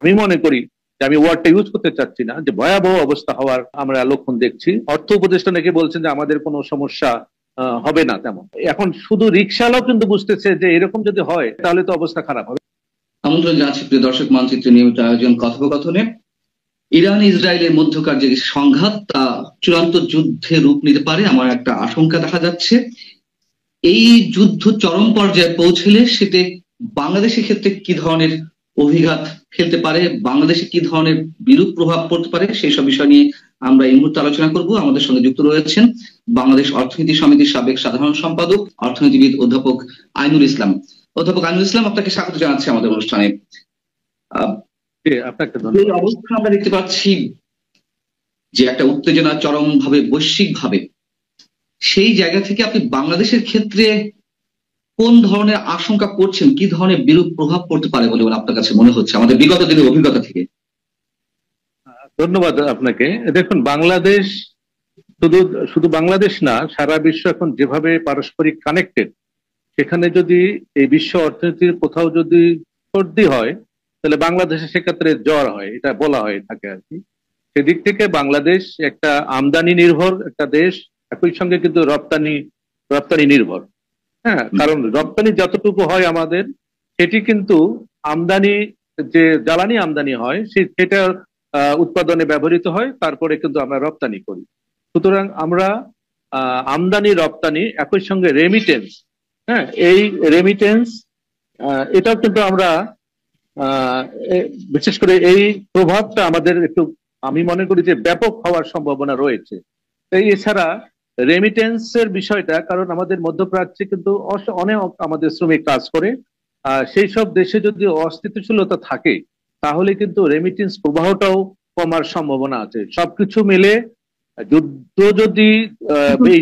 আমি মনে করি যে, আমি ওয়ার্ডটা ইউজ করতে চাচ্ছি না, যে ভয়াবহ অবস্থা হওয়ার আমরা লক্ষণ দেখছি। অর্থ উপদেষ্টা নাকি বলছেন যে আমাদের কোনো সমস্যা হবে না তেমন। এখন শুধু রিকশালাও কিন্তু বুঝতেছে যে এরকম যদি হয় তাহলে তো অবস্থা খারাপ হবে। আমন্ত্রণ জানাচ্ছি প্রিয় দর্শক, মানচিত্রের নিয়মিত আয়োজন কথোপকথনে। ইরান ইসরায়েলের মধ্যকার যে সংঘাত তা চূড়ান্ত যুদ্ধে রূপ নিতে পারে আমার একটা আশঙ্কা দেখা যাচ্ছে। এই যুদ্ধ চরম পর্যায়ে পৌঁছলে সেতে বাংলাদেশের ক্ষেত্রে কি ধরনের অভিঘাত ফেলতে পারে, বাংলাদেশে কি ধরনের বিরূপ প্রভাব পড়তে পারে, সেই সব বিষয় নিয়ে আমরা এই মুহূর্তে আলোচনা করব। আমাদের সঙ্গে যুক্ত রয়েছেন বাংলাদেশ অর্থনীতি সমিতির সাবেক সাধারণ সম্পাদক অর্থনীতিবিদ অধ্যাপক আইনুল ইসলাম। অধ্যাপক আইনুল ইসলাম, আপনাকে স্বাগত জানাচ্ছি আমাদের অনুষ্ঠানে। আপনাকে এই অবস্থা আমরা দেখতে পাচ্ছি যে একটা উত্তেজনা চরম ভাবে বৈশ্বিক ভাবে, সেই জায়গা থেকে আপনি বাংলাদেশের ক্ষেত্রে কোন ধরনের আশঙ্কা করছেন, কি ধরনের বিরূপ প্রভাব পড়তে পারে বলে আপনার কাছে মনে হচ্ছে আমাদের বিগত দিনের অভিজ্ঞতা থেকে? ধন্যবাদ আপনাকে। দেখুন, বাংলাদেশ শুধু শুধু বাংলাদেশ না, সারা বিশ্ব এখন যেভাবে পারস্পরিক কানেক্টেড, সেখানে যদি এই বিশ্ব অর্থনীতির কোথাও যদি সর্দি হয় তাহলে বাংলাদেশে সেক্ষেত্রে জ্বর হয়, এটা বলা হয় থাকে আর কি। সেদিক থেকে বাংলাদেশ একটা আমদানি নির্ভর একটা দেশ, একই সঙ্গে কিন্তু রপ্তানি রপ্তানি নির্ভর। হ্যাঁ, কারণ রপ্তানি যতটুকু হয় আমাদের, সেটি কিন্তু আমদানি, যে জ্বালানি আমদানি হয় সেটা উৎপাদনে ব্যবহৃত হয়, তারপরে কিন্তু আমরা রপ্তানি করি। সুতরাং আমরা আমদানি রপ্তানি একই সঙ্গে রেমিটেন্স, হ্যাঁ এই রেমিটেন্স, এটাও কিন্তু আমরা বিশেষ করে এই প্রভাবটা আমাদের একটু, আমি মনে করি যে ব্যাপক হওয়ার সম্ভাবনা রয়েছে। এছাড়া রেমিটেন্সের বিষয়টা, কারণ আমাদের মধ্যপ্রাচ্যে কিন্তু অনেক আমাদের শ্রমিক কাজ করে, সেই সব দেশে যদি অস্থিতিশীলতা থাকে তাহলে কিন্তু রেমিটেন্স প্রবাহটাও কমার সম্ভাবনা আছে। সবকিছু মিলে যুদ্ধ যদি এই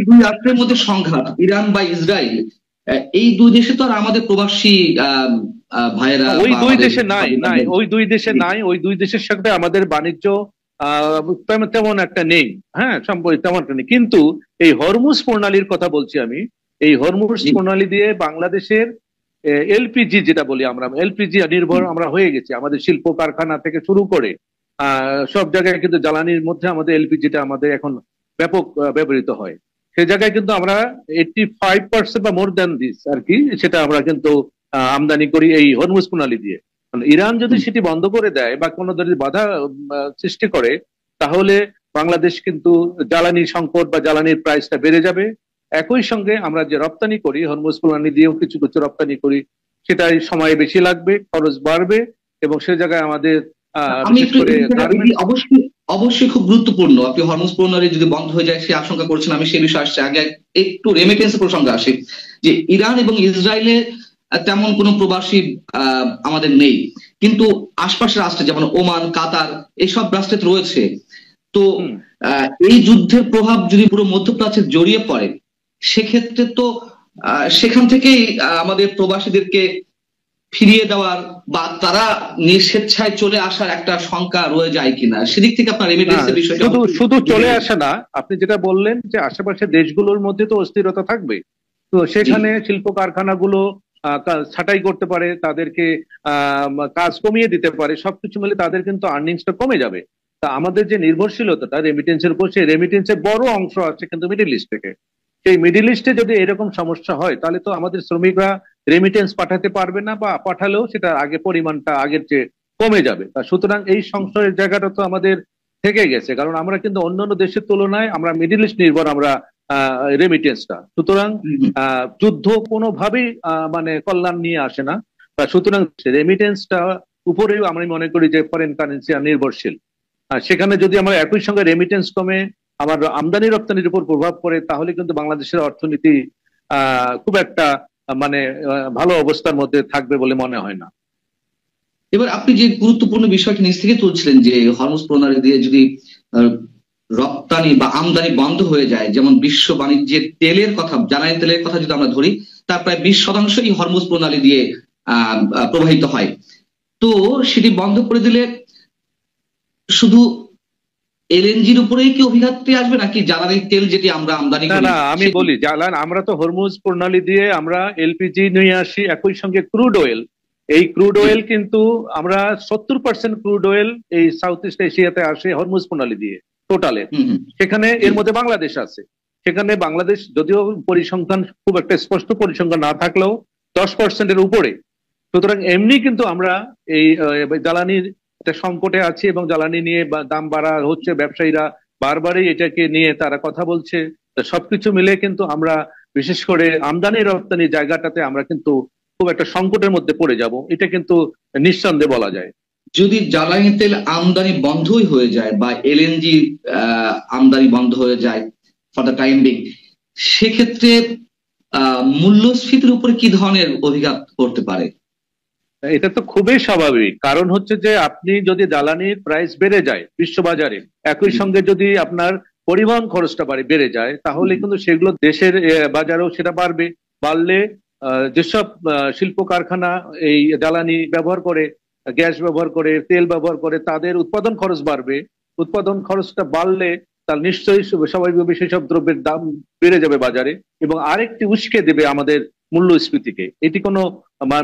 দুই রাষ্ট্রের মধ্যে সংঘাত, ইরান বা ইসরায়েল, এই দুই দেশে তো আর আমাদের প্রবাসী ভাইয়েরা ওই দুই দেশে নাই, ওই দুই দেশের সাথে আমাদের বাণিজ্য তেমন একটা নেই। হ্যাঁ, সম্পর্ক তেমন একটা নেই। কিন্তু এই হরমুজ প্রণালীর কথা বলছি আমি। এই হরমুজ প্রণালী দিয়ে বাংলাদেশের এলপিজি, যেটা বলি আমরা এলপিজি নির্ভর আমরা হয়ে গেছি। আমাদের শিল্প কারখানা থেকে শুরু করে সব জায়গায় কিন্তু জ্বালানির মধ্যে আমাদের এলপিজিটা আমাদের এখন ব্যাপক ব্যবহৃত হয়। সে জায়গায় কিন্তু আমরা 85% বা মোর দ্যান দিস আর কি, সেটা আমরা কিন্তু আমদানি করি এই হরমুজ প্রণালী দিয়ে। ইরান যদি সেটি বন্ধ করে দেয় বা কোনো ধরনের বাধা সৃষ্টি করে, তাহলে বাংলাদেশ কিন্তু জ্বালানি সংকট বা জ্বালানির প্রাইসটা বেড়ে যাবে। একই সঙ্গে আমরা যে রপ্তানি করি হরমুজ প্রণালী দিয়েও কিছু কিছু রপ্তানি করি, সেটাই সময় বেশি লাগবে, খরচ বাড়বে, এবং সে জায়গায় আমাদের অবশ্যই অবশ্যই খুব গুরুত্বপূর্ণ। আপনি হরমুজ প্রণালী যদি বন্ধ হয়ে যায় সে আশঙ্কা করছেন, আমি সে বিষয়ে আসছি। আগে একটু রেমিটেন্স প্রসঙ্গে আসি, যে ইরান এবং ইসরায়েলে তেমন কোনো প্রবাসী আমাদের নেই, কিন্তু আশপাশের রাষ্ট্রে যেমন ওমান, কাতার, এইসব রাষ্ট্রে রয়েছে। তো এই যুদ্ধের প্রভাব যদি পুরো মধ্যপ্রাচ্যে জড়িয়ে পড়ে, সেক্ষেত্রে তো সেখান থেকেই আমাদের প্রবাসীদেরকে ফিরিয়ে দেওয়ার বা তারা নিঃস্বেচ্ছায় চলে আসার একটা শঙ্কা রয়ে যায় কিনা, সেদিক থেকে আপনার রেমিটেন্সের বিষয়টা। শুধু চলে আসে না, আপনি যেটা বললেন যে আশেপাশে দেশগুলোর মধ্যে তো অস্থিরতা থাকবে, তো সেখানে শিল্প কারখানাগুলো ছাঁটাই করতে পারে, তাদেরকে কাজ কমিয়ে দিতে পারে, সবকিছু মিলে তাদের কিন্তু আর্নিংসটা কমে যাবে। তা আমাদের যে নির্ভরশীলতাটা রেমিটেন্সের উপর, সেই রেমিটেন্সের বড় অংশ আছে কিন্তু মিডিল ইস্ট থেকে। সেই মিডিল ইস্টে যদি এরকম সমস্যা হয় তাহলে তো আমাদের শ্রমিকরা রেমিটেন্স পাঠাতে পারবে না, বা পাঠালেও সেটা আগে পরিমাণটা আগের চেয়ে কমে যাবে। সুতরাং এই সংশয়ের জায়গাটা তো আমাদের থেকে গেছে, কারণ আমরা কিন্তু অন্যান্য দেশের তুলনায় আমরা মিডিল ইস্ট নির্ভর আমরা রেমিটেন্সটা। সুতরাং যুদ্ধ কোনোভাবেই মানে কল্যাণ নিয়ে আসে না। সুতরাং রেমিটেন্সটা উপরেও আমি মনে করি যে ফরেন কারেন্সি নির্ভরশীল। সেখানে যদি আমরা একই সঙ্গে রেমিটেন্স কমে আমার আমদানি রপ্তানির উপর প্রভাব পড়ে, তাহলে কিন্তু বাংলাদেশের অর্থনীতি খুব একটা মানে ভালো অবস্থার মধ্যে থাকবে বলে মনে হয় না। এবার আপনি যে গুরুত্বপূর্ণ বিষয়টি নিজ থেকে তুলছিলেন, যে হরমুজ প্রণালী দিয়ে যদি রপ্তানি বা আমদানি বন্ধ হয়ে যায়, যেমন বিশ্ব বাণিজ্যের তেলের কথা, জ্বালানি তেলের কথা যদি আমরা ধরি, তার প্রায় 20% হরমুজ প্রণালী দিয়ে প্রবাহিত হয়। তো সেটি বন্ধ করে দিলে শুধু এলএনজির উপরেই কি অভিঘাতটি আসবে, নাকি জ্বালানি তেল যেটি আমরা আমদানি করি? না, আমি বলি আমরা তো হরমুজ প্রণালী দিয়ে আমরা এলপিজি নিয়ে আসি, একই সঙ্গে ক্রুড অয়েল এই ক্রুড অয়েল কিন্তু আমরা 70% ক্রুড অয়েল এই সাউথ ইস্ট এশিয়াতে আসে হরমুজ প্রণালী দিয়ে টোটালে। সেখানে এর মধ্যে বাংলাদেশ আছে। সেখানে বাংলাদেশ যদিও পরিসংখ্যান খুব একটা স্পষ্ট পরিসংখ্যান না থাকলেও 10%-এর উপরে। সুতরাং এমনি কিন্তু আমরা এই জ্বালানির একটা সংকটে আছি এবং জ্বালানি নিয়ে দাম বাড়া হচ্ছে, ব্যবসায়ীরা বারবারই এটাকে নিয়ে তারা কথা বলছে। সবকিছু মিলে কিন্তু আমরা বিশেষ করে আমদানি রপ্তানি জায়গাটাতে আমরা কিন্তু খুব একটা সংকটের মধ্যে পড়ে যাব, এটা কিন্তু নিঃসন্দেহে বলা যায়। যদি জ্বালানি তেল আমদানি বন্ধই হয়ে যায় বা এলএনজি আমদানি বন্ধ হয়ে যায় ফর দ্য টাইম বিং, সেক্ষেত্রে মূল্যস্ফীতির উপরে কি ধরনের অভিঘাত করতে পারে? এটা তো খুবই স্বাভাবিক, কারণ হচ্ছে যে আপনি যদি জ্বালানির প্রাইস বেড়ে যায় বিশ্ববাজারে, একই সঙ্গে যদি আপনার পরিবহন খরচটা বেড়ে যায়, তাহলে কিন্তু সেগুলো দেশের বাজারেও সেটা বাড়বে। বাড়লে যেসব শিল্প কারখানা এই জ্বালানি ব্যবহার করে, গ্যাস ব্যবহার করে, তেল ব্যবহার করে, তাদের উৎপাদন খরচ বাড়বে। উৎপাদন খরচটা বাড়লে তার নিশ্চয়ই স্বাভাবিকভাবে সেসব দ্রব্যের দাম বেড়ে যাবে বাজারে, এবং আরেকটি উস্কে দেবে আমাদের মূল্যস্ফীতিকে। এটি কোনো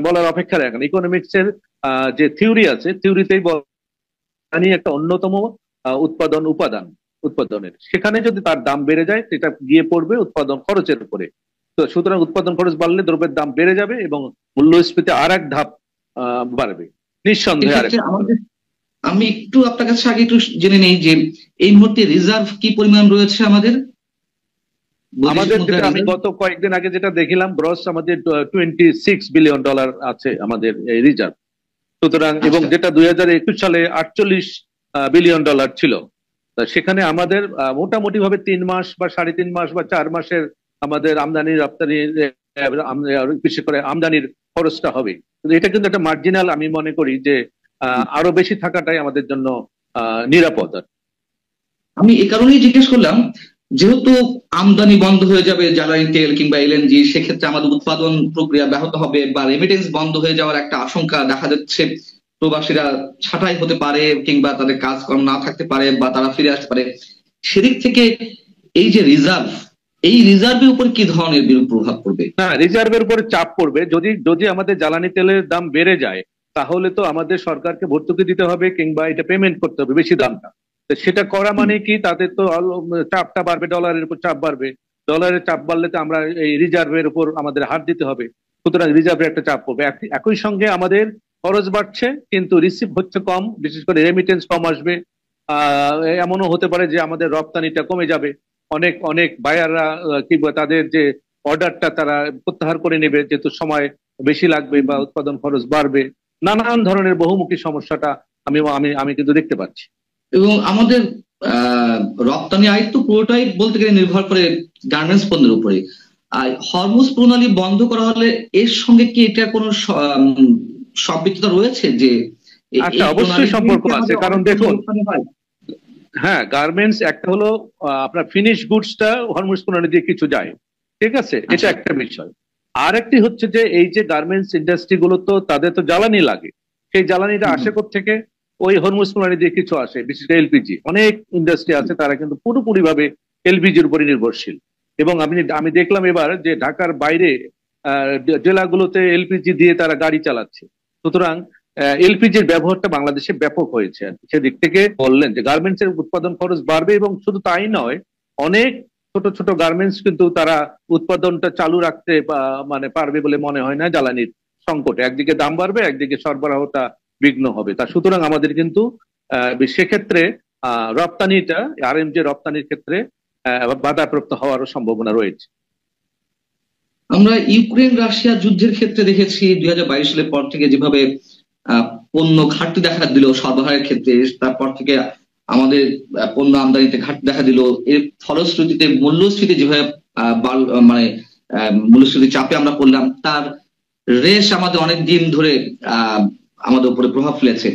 বলার অপেক্ষা রাখে না। ইকোনমিক্স এর যে থিওরি আছে, থিওরিতেই জ্বালানি একটা অন্যতম উৎপাদনের, সেখানে যদি তার দাম বেড়ে যায় সেটা গিয়ে পড়বে উৎপাদন খরচের উপরে। তো সুতরাং উৎপাদন খরচ বাড়লে দ্রব্যের দাম বেড়ে যাবে এবং মূল্যস্ফীতি আর এক ধাপ বাড়বে নিঃসন্দেহে। আমি একটু আপনার কাছে আগে একটু জেনে নেই যে এই মুহূর্তে রিজার্ভ কি পরিমাণ রয়েছে আমাদের। যেটা আমি গত কয়েকদিন আগে যেটা দেখিলাম, গ্রস আমাদের $26 বিলিয়ন আছে আমাদের এই রিজার্ভ। সুতরাং এবং যেটা 2021 সালে $48 বিলিয়ন ছিল। সেখানে আমাদের মোটামুটি ভাবে 3 মাস বা 3.5 মাস বা 4 মাসের আমাদের আমদানি রপ্তানি, বিশেষ করে আমদানির খরচটা হবে। এটা কিন্তু একটা মার্জিনাল, আমি মনে করি যে আরো বেশি থাকাটাই আমাদের জন্য নিরাপদ। আমি এ কারণেই জিজ্ঞেস করলাম, যেহেতু আমদানি বন্ধ হয়ে যাবে জ্বালানি তেল কিংবা এলএনজি, সেক্ষেত্রে আমাদের উৎপাদন প্রক্রিয়া ব্যাহত হবে বা রেমিটেন্স বন্ধ হয়ে যাওয়ার একটা আশঙ্কা দেখা যাচ্ছে। প্রবাসীরা ছাঁটাই হতে পারে কিংবা তাদের কাজকর্ম না থাকতে পারে বা তারা ফিরে আসতে পারে। সেদিক থেকে এই যে রিজার্ভ, এই রিজার্ভের উপর কি ধরনের বিরূপ প্রভাব পড়বে? না, রিজার্ভের উপরে চাপ পড়বে। যদি আমাদের জ্বালানি তেলের দাম বেড়ে যায়, তাহলে তো আমাদের সরকারকে ভর্তুকি দিতে হবে কিংবা এটা পেমেন্ট করতে হবে বেশি দামটা। সেটা করা মানে কি, তাতে তো চাপটা বাড়বে, ডলারের উপর চাপ বাড়বে। ডলারের চাপ বাড়লে তো আমরা এই রিজার্ভের উপর আমাদের হাত দিতে হবে। সুতরাং রিজার্ভের একটা চাপ পড়বে। একই সঙ্গে আমাদের খরচ বাড়ছে কিন্তু রিসিভ হচ্ছে কম, বিশেষ করে রেমিটেন্স কম আসবে। এমনও হতে পারে যে আমাদের রপ্তানিটা কমে যাবে। অনেক অনেক বায়াররা কিংবা তাদের যে অর্ডারটা তারা প্রত্যাহার করে নেবে, যেহেতু সময় বেশি লাগবে বা উৎপাদন খরচ বাড়বে। নানান ধরনের বহুমুখী সমস্যাটা আমি কিন্তু দেখতে পাচ্ছি। এবং আমাদের রপ্তানি আয় তো পুরোটাই বলতে গেলে নির্ভর করে গার্মেন্টস পণ্যের উপরে। আর হরমুজ প্রণালী বন্ধ করা হলে এর সঙ্গে কি এটা কোনো সম্পৃক্ততা রয়েছে? যে আচ্ছা, অবশ্যই সম্পর্ক আছে। কারণ দেখুন, হ্যাঁ, গার্মেন্টস একটা হলো আপনার ফিনিশ গুডসটা হরমুজ প্রণালী দিয়ে কিছু যায়, ঠিক আছে, এটা একটা বিষয়। আর একটি হচ্ছে যে এই যে গার্মেন্টস ইন্ডাস্ট্রি গুলো, তো তাদের তো জ্বালানি লাগে। সেই জ্বালানিটা আসে থেকে ওই হরমুজ প্রণালী দিয়ে কিছু আসে, বিশেষ করে এলপিজি। অনেক ইন্ডাস্ট্রি আছে তারা কিন্তু পুরোপুরি ভাবে এলপিজির উপরে নির্ভরশীল। এবং আমি দেখলাম এবার যে ঢাকার বাইরে জেলাগুলোতে এলপিজি দিয়ে তারা গাড়ি চালাচ্ছে। সুতরাং এলপিজির ব্যবহারটা বাংলাদেশে ব্যাপক হয়েছে। সেদিক থেকে বললেন যে গার্মেন্টস এর উৎপাদন খরচ বাড়বে, এবং শুধু তাই নয়, অনেক ছোট ছোট গার্মেন্টস কিন্তু তারা উৎপাদনটা চালু রাখতে পারবে বলে মনে হয় না জ্বালানির সংকটে। একদিকে দাম বাড়বে, একদিকে সরবরাহটা বিঘ্ন হবে। সুতরাং আমাদের কিন্তু সেক্ষেত্রে রপ্তানিটা আরএমজি রপ্তানির ক্ষেত্রে বাধাপ্রাপ্ত হওয়ারও সম্ভাবনা রয়েছে। আমরা ইউক্রেন রাশিয়া যুদ্ধের ক্ষেত্রে দেখেছি 2022 সালের পর থেকে যেভাবে পণ্য ঘাটতি দেখা দিল সরবরাহের ক্ষেত্রে, তারপর থেকে আমাদের পণ্য আমদানিতে ঘাটতি দেখা দিল। এর ফলশ্রুতিতে মূল্যস্ফীতি যেভাবে মূল্যস্ফীতির চাপে আমরা পড়লাম, তার রেশ আমাদের অনেক দিন ধরে আমাদের উপরে প্রভাব ফেলেছে।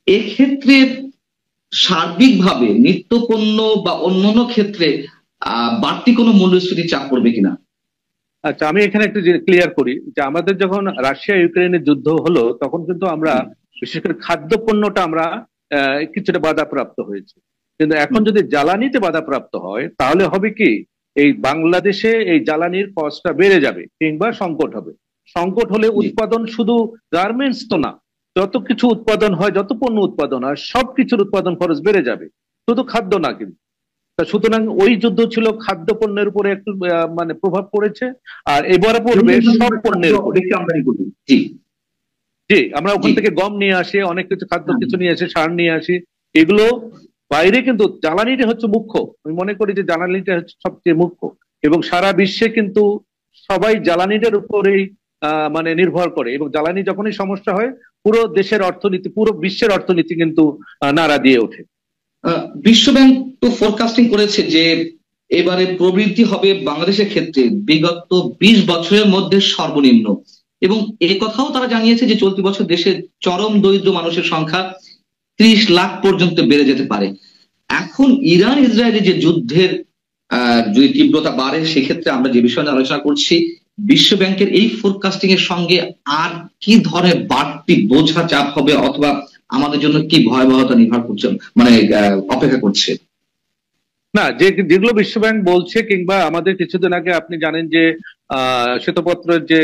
এক্ষেত্রে সার্বিকভাবে নিত্য পণ্য বা অন্যান্য ক্ষেত্রে বাড়তি কোনো মূল্যস্ফীতির চাপ পড়বে কিনা? আচ্ছা, আমি এখানে একটু ক্লিয়ার করি যে আমাদের যখন রাশিয়া ইউক্রেনের যুদ্ধ হলো, তখন কিন্তু আমরা বিশেষ করে খাদ্য পণ্যটা আমরা কিছুটা বাধাপ্রাপ্ত হয়েছে। কিন্তু এখন যদি জ্বালানিতে বাধাপ্রাপ্ত হয়, তাহলে হবে কি, এই বাংলাদেশে এই জ্বালানির কস্টটা বেড়ে যাবে কিংবা সংকট হবে। সংকট হলে উৎপাদন শুধু গার্মেন্টস তো না, যত কিছু উৎপাদন হয়, যত পণ্য উৎপাদন হয়, সবকিছুর উৎপাদন খরচ বেড়ে যাবে, শুধু খাদ্য না কিন্তু। সুতরাং ওই যুদ্ধ ছিল খাদ্য পণ্যের উপরে একটু মানে প্রভাব পড়েছে, আর এবারে পড়বে সব পণ্যের উপরে। জি, আমরা ওখান থেকে গম নিয়ে আসি, অনেক কিছু খাদ্য কিছু নিয়ে আসি, সার নিয়ে আসি, এগুলো বাইরে, কিন্তু জ্বালানিটা হচ্ছে মুখ্য। আমি মনে করি যে জ্বালানিটা হচ্ছে সবচেয়ে মুখ্য, এবং সারা বিশ্বে কিন্তু সবাই জ্বালানিটার উপরেই মানে নির্ভর করে, এবং জ্বালানি যখনই সমস্যা হয় পুরো দেশের অর্থনীতি, পুরো বিশ্বের অর্থনীতি কিন্তু নাড়া দিয়ে ওঠে। বিশ্বব্যাংক তো ফোরকাস্টিং করেছে যে এবারে প্রবৃদ্ধি হবে বাংলাদেশের ক্ষেত্রে বিগত 20 বছরের মধ্যে সর্বনিম্ন, এবং এ কথাও তারা জানিয়েছে যে চলতি বছর দেশের চরম দরিদ্র মানুষের সংখ্যা 30 লাখ পর্যন্ত বেড়ে যেতে পারে। এখন ইরান ইসরায়েলের যে যুদ্ধের যদি তীব্রতা বাড়ে, সেক্ষেত্রে আমরা যে বিষয় নিয়ে আলোচনা করছি, বিশ্বব্যাংকের এই ফোরকাস্টিং এর সঙ্গে আর কি ধরনের বাড়তি বোঝা চাপ হবে, অথবা আমাদের জন্য কি ভয়াবহতা নির্ভর করছে, মানে অপেক্ষা করছে? না, যেগুলো বিশ্বব্যাংক বলছে, কিংবা আমাদের কিছুদিন আগে আপনি জানেন যে শ্বেতপত্রের যে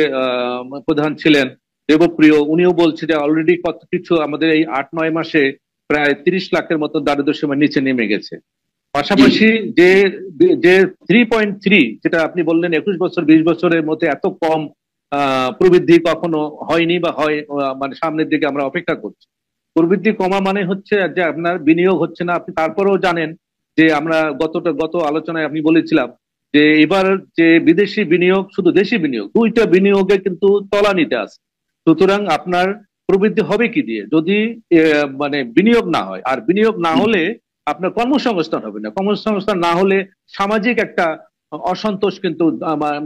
প্রধান ছিলেন দেবপ্রিয়, উনিও বলছে যে অলরেডি কত কিছু আমাদের এই 8-9 মাসে প্রায় 30 লাখের মতো দারিদ্র্য সীমার নিচে নেমে গেছে। পাশাপাশি যে যে 3.3, যেটা আপনি বললেন 21 বছর 20 বছরের মধ্যে এত কম প্রবৃদ্ধি কখনো হয়নি বা হয়, মানে সামনের দিকে আমরা অপেক্ষা করছি। প্রবৃদ্ধি কমা মানে হচ্ছে যে আপনার বিনিয়োগ হচ্ছে না। আপনি তারপরেও জানেন যে আমরা গত আলোচনায় আমি বলেছিলাম যে এবার যে বিদেশি বিনিয়োগ, শুধু দেশি বিনিয়োগ, দুইটা বিনিয়োগে কিন্তু তলানিতে আছে। সুতরাং আপনার প্রবৃদ্ধি হবে কি দিয়ে যদি মানে বিনিয়োগ না হয়? আর বিনিয়োগ না হলে আপনার কর্মসংস্থান হবে না, কর্মসংস্থান না হলে সামাজিক একটা অসন্তোষ কিন্তু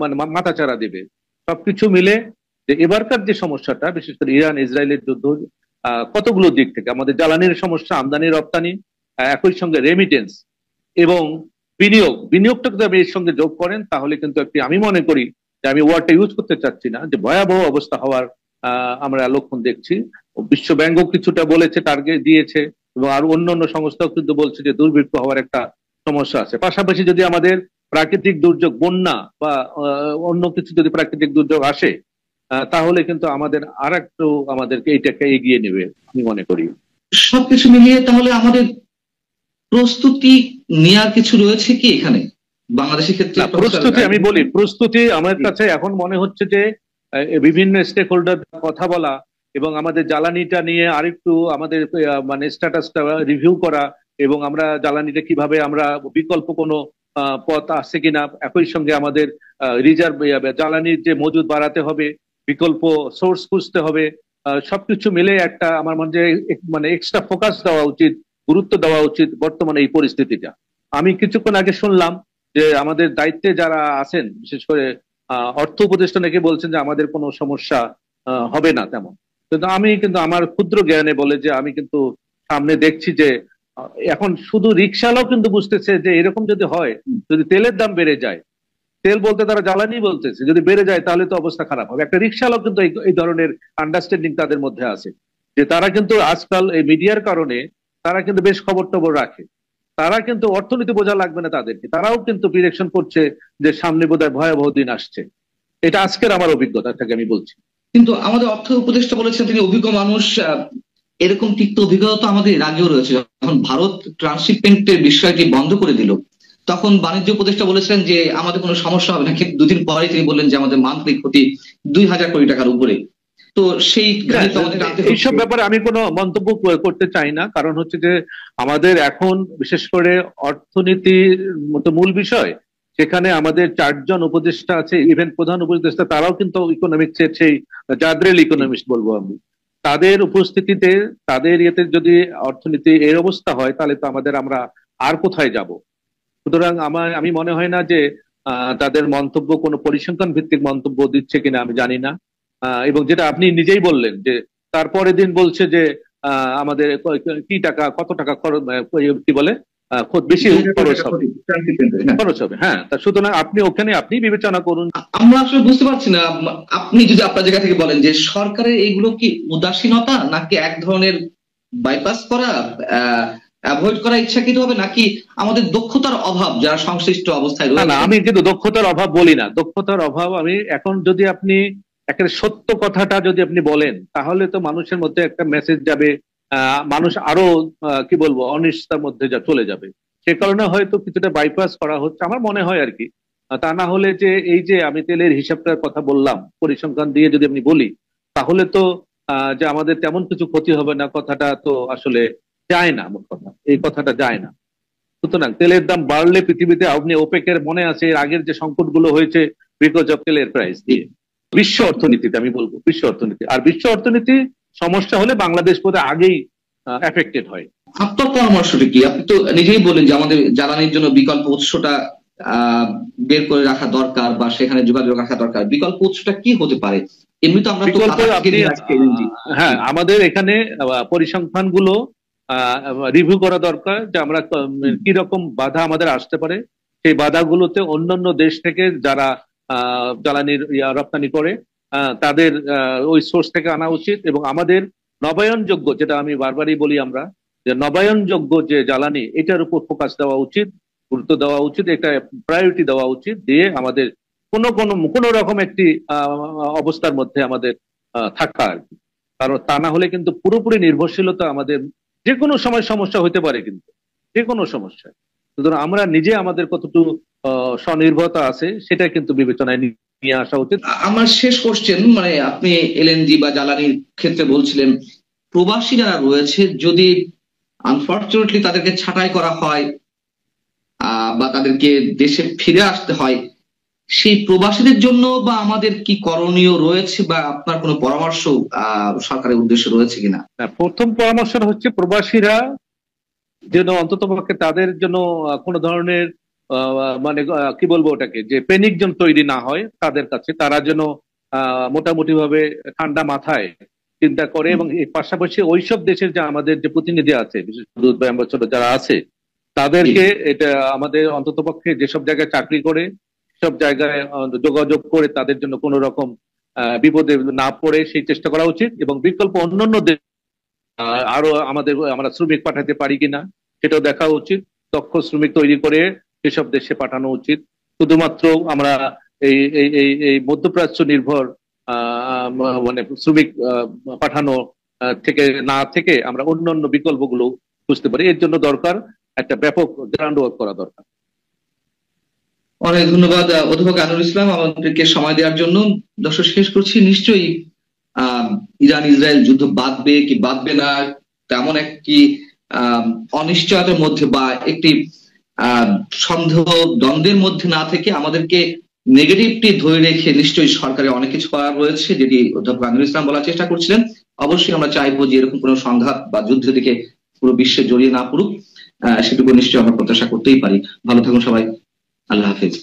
মানে মাথাচাড়া দেবে। সবকিছু মিলে যে এবারকার যে সমস্যাটা, বিশেষ করে ইরান ইসরায়েলের যুদ্ধ, কতগুলো দিক থেকে আমাদের জ্বালানির সমস্যা, আমদানি রপ্তানি, একই সঙ্গে রেমিটেন্স এবং বিনিয়োগটা যদি আপনি এর সঙ্গে যোগ করেন, তাহলে কিন্তু একটি, আমি মনে করি যে, আমি ওয়ার্ডটা ইউজ করতে চাচ্ছি না, যে ভয়াবহ অবস্থা হওয়ার আমরা লক্ষণ দেখছি। বিশ্ব ব্যাংকও কিছুটা বলেছে, টার্গেট দিয়েছে, এবং আর অন্য সংস্থাও কিন্তু বলছে যে দুর্ভিক্ষ হওয়ার একটা সমস্যা আছে। পাশাপাশি যদি আমাদের প্রাকৃতিক দুর্যোগ, বন্যা বা অন্য কিছু যদি প্রাকৃতিক দুর্যোগ আসে, তাহলে কিন্তু আমাদের আর একটু আমাদেরকে এইটাকে এগিয়ে নেবে আমি মনে করি। সবকিছু মিলিয়ে তাহলে আমাদের প্রস্তুতি নেওয়ার কিছু রয়েছে কি এখানে বাংলাদেশের ক্ষেত্রে? প্রস্তুতি, আমি বলি, প্রস্তুতি আমার কাছে এখন মনে হচ্ছে যে বিভিন্ন স্টেক হোল্ডার কথা বলা, এবং আমাদের জ্বালানিটা নিয়ে আরেকটু আমাদের মানে স্ট্যাটাসটা রিভিউ করা, এবং আমরা জ্বালানিটা কিভাবে আমরা বিকল্প কোনো পথ আছে কিনা, একই সঙ্গে আমাদের রিজার্ভ জ্বালানির যে মজুদ বাড়াতে হবে, বিকল্প সোর্স খুঁজতে হবে, সবকিছু মিলে একটা আমার মনে হয় মানে এক্সট্রা ফোকাস দেওয়া উচিত, গুরুত্ব দেওয়া উচিত বর্তমানে এই পরিস্থিতিটা। আমি কিছুক্ষণ আগে শুনলাম যে আমাদের দায়িত্বে যারা আছেন, বিশেষ করে অর্থ উপদেষ্টা নাকি বলছেন যে আমাদের কোনো সমস্যা হবে না তেমন। কিন্তু আমি কিন্তু আমার ক্ষুদ্র জ্ঞানে বলে যে আমি কিন্তু সামনে দেখছি যে এখন শুধু রিক্সাওয়ালাও কিন্তু বুঝতেছে যে এরকম যদি হয়, যদি তেলের দাম বেড়ে যায়, তেল বলতে তারা জ্বালানি বলতেছে, যদি বেড়ে যায় তাহলে তো অবস্থা খারাপ হবে। একটা রিক্সাওয়ালাও কিন্তু এই ধরনের আন্ডারস্ট্যান্ডিং তাদের মধ্যে আছে, যে তারা কিন্তু আজকাল এই মিডিয়ার কারণে তারা কিন্তু বেশ খবর টবর রাখে, তারা কিন্তু অর্থনীতি বোঝা লাগবে না তাদেরকে, তারাও কিন্তু প্রিডিকশন করছে যে সামনে বোধহয় ভয়াবহ দিন আসছে। এটা আজকের আমার অভিজ্ঞতা থেকে আমি বলছি। কিন্তু আমাদের অর্থ উপদেষ্টা বলেছেন তিনি অভিজ্ঞ মানুষ, এরকম তিক্ত অভিজ্ঞতা তো আমাদের এর আগেও রয়েছে। যখন ভারত ট্রান্সশিপমেন্টের বিষয়টি বন্ধ করে দিল, তখন বাণিজ্য উপদেষ্টা বলেছিলেন যে আমাদের কোনো সমস্যা হবে না, কিন্তু দুদিন পরে তিনি বললেন যে আমাদের মান্থলি ক্ষতি 2000 কোটি টাকার উপরে। তো সেই এইসব ব্যাপারে আমি কোনো মন্তব্য করতে চাই না, কারণ হচ্ছে যে আমাদের এখন বিশেষ করে অর্থনীতির মতো মূল বিষয়, সেখানে আমাদের 4 জন উপদেষ্টা আছে, ইভেন প্রধান উপদেষ্টা, তারাও কিন্তু ইকোনমিক্সের সেই জাদ্রেল ইকোনমিস্ট বলবো আমি। তাদের উপস্থিতিতে, তাদের ইয়েতে যদি অর্থনীতি এর অবস্থা হয়, তাহলে তো আমরা আর কোথায় যাব? সুতরাং আমি মনে হয় না যে তাদের মন্তব্য কোনো পরিসংখ্যান ভিত্তিক মন্তব্য দিচ্ছে কিনা আমি জানি না। এবং যেটা আপনি নিজেই বললেন যে তারপরের দিন বলছে যে আমাদের কি টাকা, কত টাকা খরচ, কি বলে বেশি খরচ হবে। হ্যাঁ, তা সুতরাং আপনি ওখানে আপনি বিবেচনা করুন। আমরা আসলে বুঝতে পারছি না, আপনি যদি আপনার জায়গা থেকে বলেন যে সরকারের এইগুলো কি উদাসীনতা, নাকি এক ধরনের বাইপাস করা, অ্যাভয়েড করা ইচ্ছাকৃত হবে, নাকি আমাদের দক্ষতার অভাব যারা সংশ্লিষ্ট অবস্থায় রয়েছে? না, আমি কিন্তু দক্ষতার অভাব বলি না, দক্ষতার অভাব আমি এখন, যদি আপনি একটা সত্য কথাটা যদি আপনি বলেন, তাহলে তো মানুষের মধ্যে একটা মেসেজ যাবে, মানুষ আরো কি বলবো অনিশ্চয়তার মধ্যে চলে যাবে। সে কারণে হয়তো কিছুটা বাইপাস করা হচ্ছে আমার মনে হয় আর কি। তা না হলে যে এই যে আমি তেলের হিসাবটার কথা বললাম, পরিসংখ্যান দিয়ে যদি আপনি বলি, তাহলে তো যে আমাদের তেমন কিছু ক্ষতি হবে না, কথাটা তো আসলে যায় না। আমার কথা, এই কথাটা যায় না। সুতরাং তেলের দাম বাড়লে পৃথিবীতে, আপনি ওপেকের মনে আছে এর আগের যে সংকটগুলো হয়েছে বিকজ অফ তেলের প্রাইস দিয়ে, বিশ্ব অর্থনীতিতে আমি বলবো, বিশ্ব অর্থনীতি, আর বিশ্ব অর্থনীতি সমস্যা হলে বাংলাদেশ বোধহয় আগেই এফেক্টেড হয়। আপনার পরামর্শটা কি? আপনি তো নিজেই বললেন যে আমাদের জ্বালানির জন্য বিকল্প উৎসটা বের করে রাখা দরকার বা সেখানে যোগাযোগ রাখা দরকার। বিকল্প উৎসটা কি হতে পারে? এমনি তো আমরা তো বিকল্প আপনি হ্যাঁ, আমাদের এখানে পরিসংখ্যান গুলো রিভিউ করা দরকার, যে আমরা কি রকম বাধা আমাদের আসতে পারে। সেই বাধাগুলোতে অন্যান্য দেশ থেকে যারা জ্বালানির রপ্তানি করে তাদের ওই সোর্স থেকে আনা উচিত, এবং আমাদের নবায়নযোগ্য, যেটা আমি বারবারই বলি আমরা, যে নবায়নযোগ্য যে জ্বালানি, এটার উপর ফোকাস দেওয়া উচিত, গুরুত্ব দেওয়া উচিত, একটা প্রায়োরিটি দেওয়া উচিত, দিয়ে আমাদের কোনো রকম একটি অবস্থার মধ্যে আমাদের থাকা আর কি। কারণ তা না হলে কিন্তু পুরোপুরি নির্ভরশীলতা আমাদের যে কোনো সময় সমস্যা হতে পারে, কিন্তু যে কোনো সমস্যা। সুতরাং আমরা নিজে আমাদের কতটুকু স্বনির্ভরতা আছে সেটা কিন্তু বিবেচনায় নিয়ে আসা উচিত। আমার শেষ কোশ্চেন, মানে আপনি এলএনজি বা জ্বালানির ক্ষেত্রে বলছিলেন প্রবাসী যারা রয়েছে, যদি আনফর্চুনেটলি তাদেরকে ছাঁটাই করা হয় বা তাদেরকে দেশে ফিরে আসতে হয়, সেই প্রবাসীদের জন্য বা আমাদের কি করণীয় রয়েছে, বা আপনার কোনো পরামর্শ সরকারের উদ্দেশ্যে রয়েছে কিনা? প্রথম পরামর্শ হচ্ছে প্রবাসীরা যেন অন্ততপক্ষে তাদের জন্য কোনো ধরনের মানে কি বলবো ওটাকে, যে প্যানিক যেন তৈরি না হয় তাদের কাছে, তারা যেন মোটামুটি ভাবে ঠান্ডা মাথায় চিন্তা করে, এবং এর পাশাপাশি ওইসব দেশের যে আমাদের যে প্রতিনিধি আছে, বিশেষ করে দূত বা অ্যাম্বাসেডর যারা আছে, তাদেরকে এটা আমাদের অন্ততপক্ষে যেসব জায়গায় চাকরি করে সব জায়গায় যোগাযোগ করে তাদের জন্য কোনো রকম বিপদে না পড়ে সেই চেষ্টা করা উচিত। এবং বিকল্প অন্যান্য দেশ আরো আমরা শ্রমিক পাঠাতে পারি কিনা সেটাও দেখা উচিত, দক্ষ শ্রমিক তৈরি করে সেসব দেশে পাঠানো উচিত। শুধুমাত্র আমরা এই এই এই এই মধ্যপ্রাচ্য নির্ভর মানে শ্রমিক পাঠানো থেকে আমরা অন্যান্য বিকল্পগুলো বুঝতে পারি। এর জন্য দরকার একটা ব্যাপক গ্রাউন্ড ওয়ার্ক করা দরকার। অনেক ধন্যবাদ অধ্যাপক আনোয়ারুল ইসলাম আমাদেরকে সময় দেওয়ার জন্য। দর্শক, শেষ করছি, নিশ্চয়ই ইরান ইসরায়েল যুদ্ধ বাঁধবে কি বাঁধবে না, তেমন একটি অনিশ্চয়তার মধ্যে বা একটি সন্দেহ দ্বন্দ্বের মধ্যে না থেকে আমাদেরকে নেগেটিভটি ধরে রেখে নিশ্চয়ই সরকারের অনেক কিছু করার রয়েছে, যেটি অধ্যাপক আনোয়ারুল ইসলাম বলার চেষ্টা করছিলেন। অবশ্যই আমরা চাইবো যে এরকম কোনো সংঘাত বা যুদ্ধের দিকে পুরো বিশ্বে জড়িয়ে না পড়ুক, সেটুকু নিশ্চয়ই আমরা প্রত্যাশা করতেই পারি। ভালো থাকুন সবাই, আল্লাহ হাফিজ।